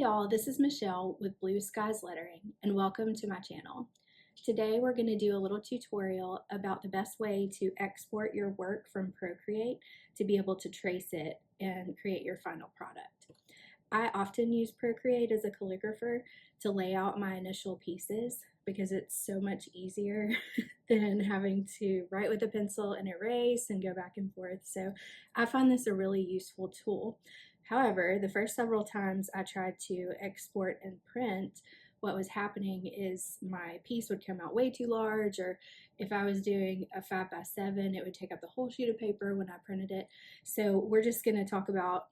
y'all, this is Michelle with Blue Skies Lettering, and welcome to my channel. Today we're going to do a little tutorial about the best way to export your work from Procreate to be able to trace it and create your final product. I often use Procreate as a calligrapher to lay out my initial pieces because it's so much easier than having to write with a pencil and erase and go back and forth. So I find this a really useful tool. However, the first several times I tried to export and print, what was happening is my piece would come out way too large, or if I was doing a 5x7, it would take up the whole sheet of paper when I printed it. So we're just going to talk about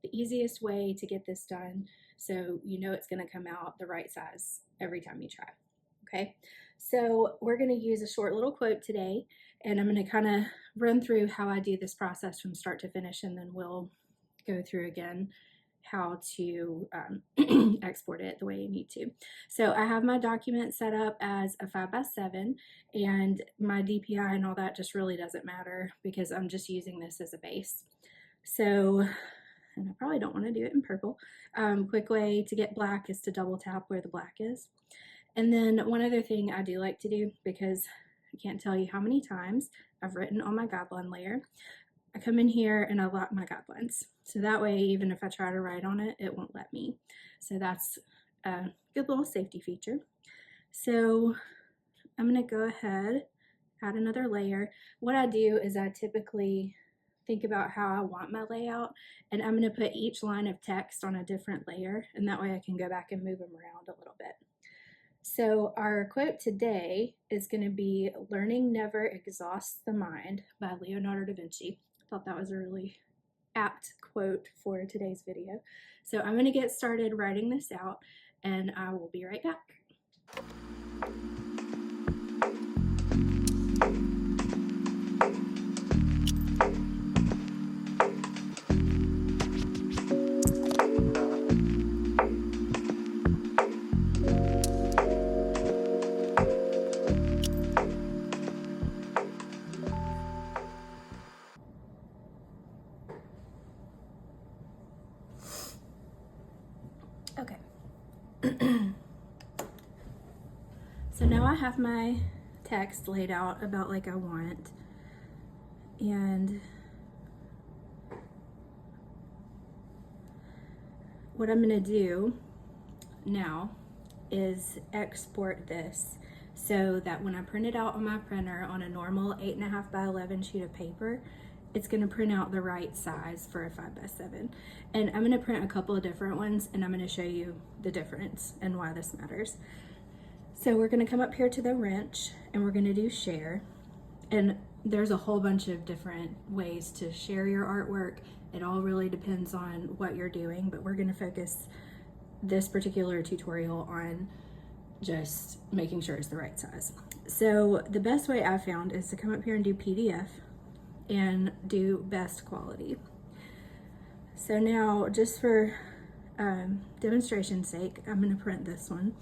the easiest way to get this done so you know it's going to come out the right size every time you try. Okay, so we're going to use a short little quote today, and I'm going to kind of run through how I do this process from start to finish, and then we'll go through again how to export it the way you need to. So I have my document set up as a 5x7, and my DPI and all that just really doesn't matter because I'm just using this as a base. So, and I probably don't want to do it in purple. Quick way to get black is to double tap where the black is. And then one other thing I do like to do, because I can't tell you how many times I've written on my guideline layer, I come in here and I lock my guidelines. So that way, even if I try to write on it, it won't let me. So that's a good little safety feature. So I'm going to go ahead, add another layer. What I do is I typically think about how I want my layout, and I'm going to put each line of text on a different layer, and that way I can go back and move them around a little bit. So our quote today is going to be "Learning never exhausts the mind" by Leonardo da Vinci. I thought that was a really apt quote for today's video. So I'm going to get started writing this out, and I will be right back. Okay. So now I have my text laid out about like I want, and what I'm going to do now is export this so that when I print it out on my printer on a normal 8.5 by 11 sheet of paper, it's going to print out the right size for a 5x7. And I'm going to print a couple of different ones, and I'm going to show you the difference and why this matters. So we're going to come up here to the wrench, and we're going to do share. And there's a whole bunch of different ways to share your artwork. It all really depends on what you're doing, but we're going to focus this particular tutorial on just making sure it's the right size. So the best way I've found is to come up here and do PDF and do best quality. So now, just for demonstration's sake, I'm going to print this one,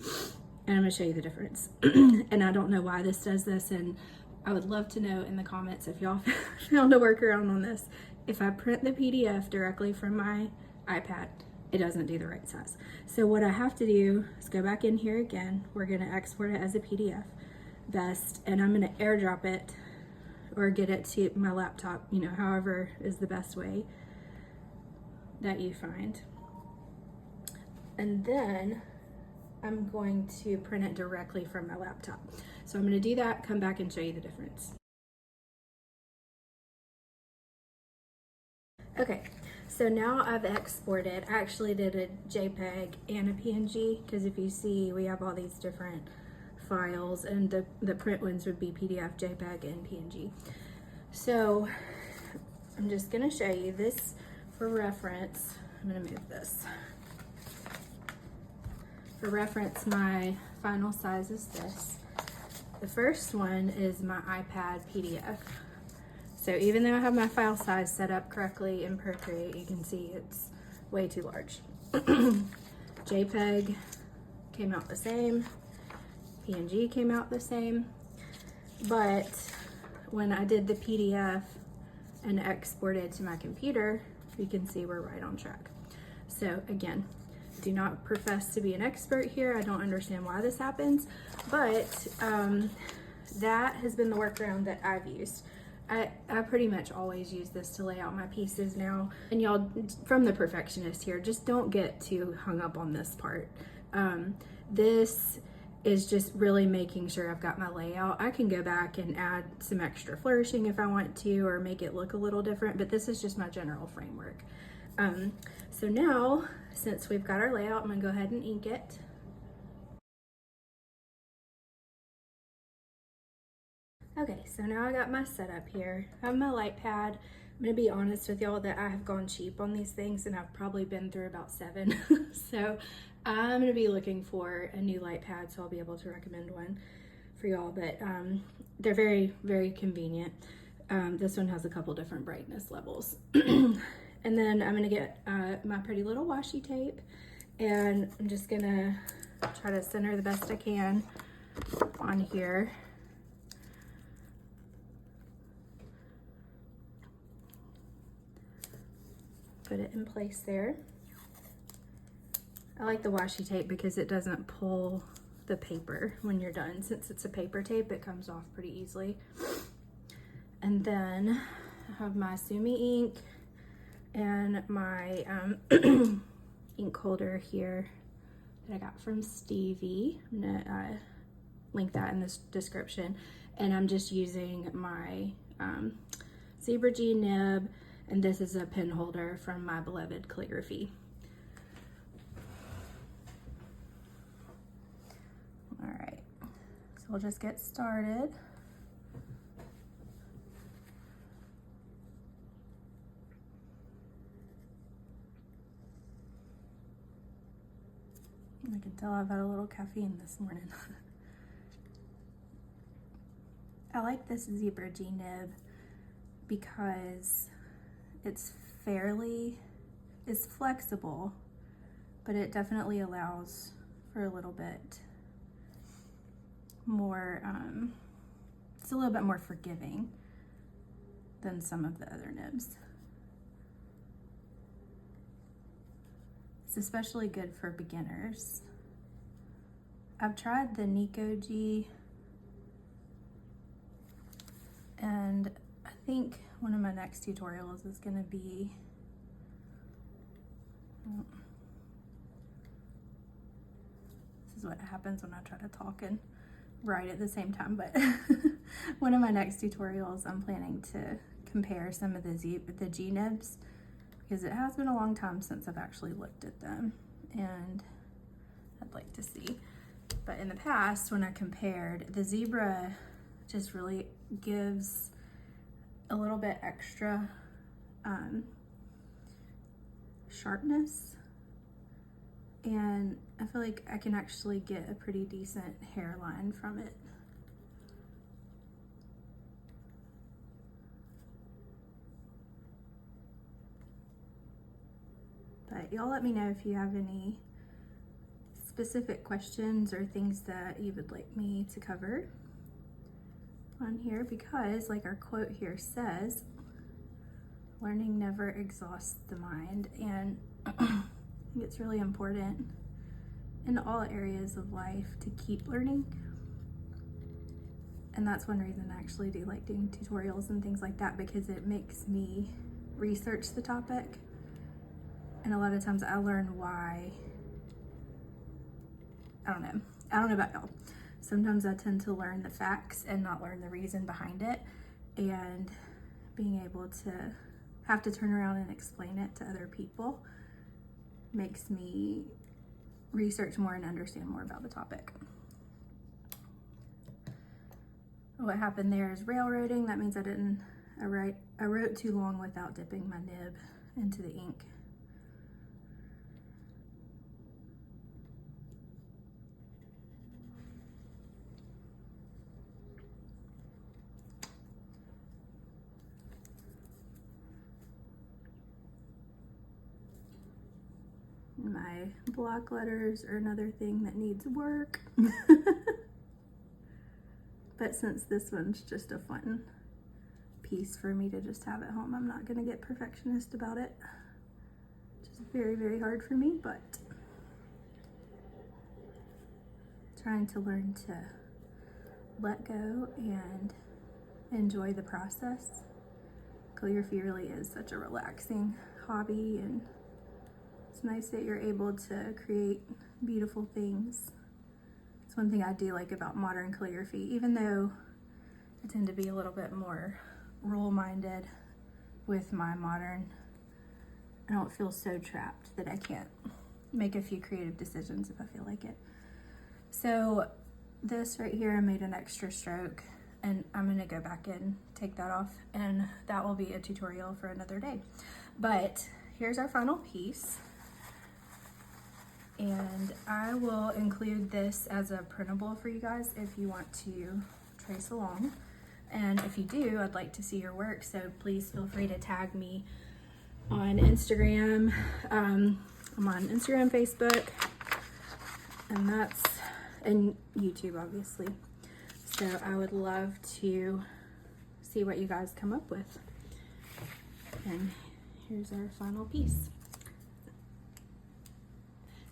and I'm going to show you the difference. And I don't know why this does this, and I would love to know in the comments if y'all found a workaround on this. If I print the PDF directly from my iPad, it doesn't do the right size. So what I have to do is go back in here again. We're going to export it as a PDF, best, and I'm going to airdrop it or get it to my laptop, you know, however is the best way that you find. And then I'm going to print it directly from my laptop. So I'm going to do that, come back and show you the difference. Okay, so now I've exported. I actually did a JPEG and a PNG, because if you see, we have all these different files, and the print ones would be PDF, JPEG, and PNG. So I'm just going to show you this for reference. I'm going to move this. For reference, my final size is this. The first one is my iPad PDF. So even though I have my file size set up correctly in Procreate, you can see it's way too large. JPEG came out the same. PNG came out the same. But when I did the PDF and exported to my computer, you can see we're right on track. So again, do not profess to be an expert here. I don't understand why this happens, but that has been the workaround that I've used. I pretty much always use this to lay out my pieces now. And y'all, from the perfectionist here, just don't get too hung up on this part. This is just really making sure I've got my layout. I can go back and add some extra flourishing if I want to, or make it look a little different, but this is just my general framework. So now, since we've got our layout, I'm gonna go ahead and ink it. Okay, so now I got my setup here. I have my light pad. I'm gonna be honest with y'all that I have gone cheap on these things, and I've probably been through about 7. So I'm gonna be looking for a new light pad, so I'll be able to recommend one for y'all, but they're very, very convenient. This one has a couple different brightness levels. And then I'm gonna get my pretty little washi tape, and I'm just gonna try to center the best I can on here. Put it in place there. I like the washi tape because it doesn't pull the paper when you're done. Since it's a paper tape, it comes off pretty easily. And then I have my Sumi ink and my ink holder here that I got from Stevie. I'm gonna link that in this description. And I'm just using my Zebra G nib, and this is a pen holder from my beloved Calligraphy. All right, so we'll just get started. I can tell I've had a little caffeine this morning. I like this Zebra G nib because it's flexible, but it definitely allows for a little bit more, it's a little bit more forgiving than some of the other nibs. It's especially good for beginners. I've tried the Nico G, and I think one of my next tutorials is going to be this is what happens when I try to talk and write at the same time, but one of my next tutorials I'm planning to compare some of the G nibs, because it has been a long time since I've actually looked at them, and I'd like to see. But in the past, when I compared, the Zebra just really gives a little bit extra sharpness, and I feel like I can actually get a pretty decent hairline from it. But y'all let me know if you have any specific questions or things that you would like me to cover on here, because like our quote here says, learning never exhausts the mind, and it's really important in all areas of life to keep learning. And that's one reason I actually do like doing tutorials and things like that, because it makes me research the topic, and a lot of times I learn why. I don't know about y'all. Sometimes I tend to learn the facts and not learn the reason behind it, and being able to have to turn around and explain it to other people makes me research more and understand more about the topic. What happened there is railroading. That means I wrote too long without dipping my nib into the ink. My block letters are another thing that needs work. But since this one's just a fun piece for me to just have at home, I'm not gonna get perfectionist about it. Which is very, very hard for me, but trying to learn to let go and enjoy the process. Calligraphy really is such a relaxing hobby, and it's nice that you're able to create beautiful things. It's one thing I do like about modern calligraphy, even though I tend to be a little bit more rule-minded with my modern. I don't feel so trapped that I can't make a few creative decisions if I feel like it. So this right here, I made an extra stroke, and I'm gonna go back and take that off, and that will be a tutorial for another day. But here's our final piece, and I will include this as a printable for you guys if you want to trace along. And if you do, I'd like to see your work, so please feel free to tag me on Instagram. I'm on Instagram, Facebook, and YouTube, obviously. So I would love to see what you guys come up with. And here's our final piece.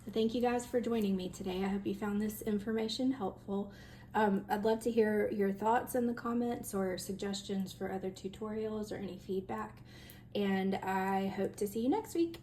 So thank you guys for joining me today. I hope you found this information helpful. I'd love to hear your thoughts in the comments or suggestions for other tutorials or any feedback. And I hope to see you next week.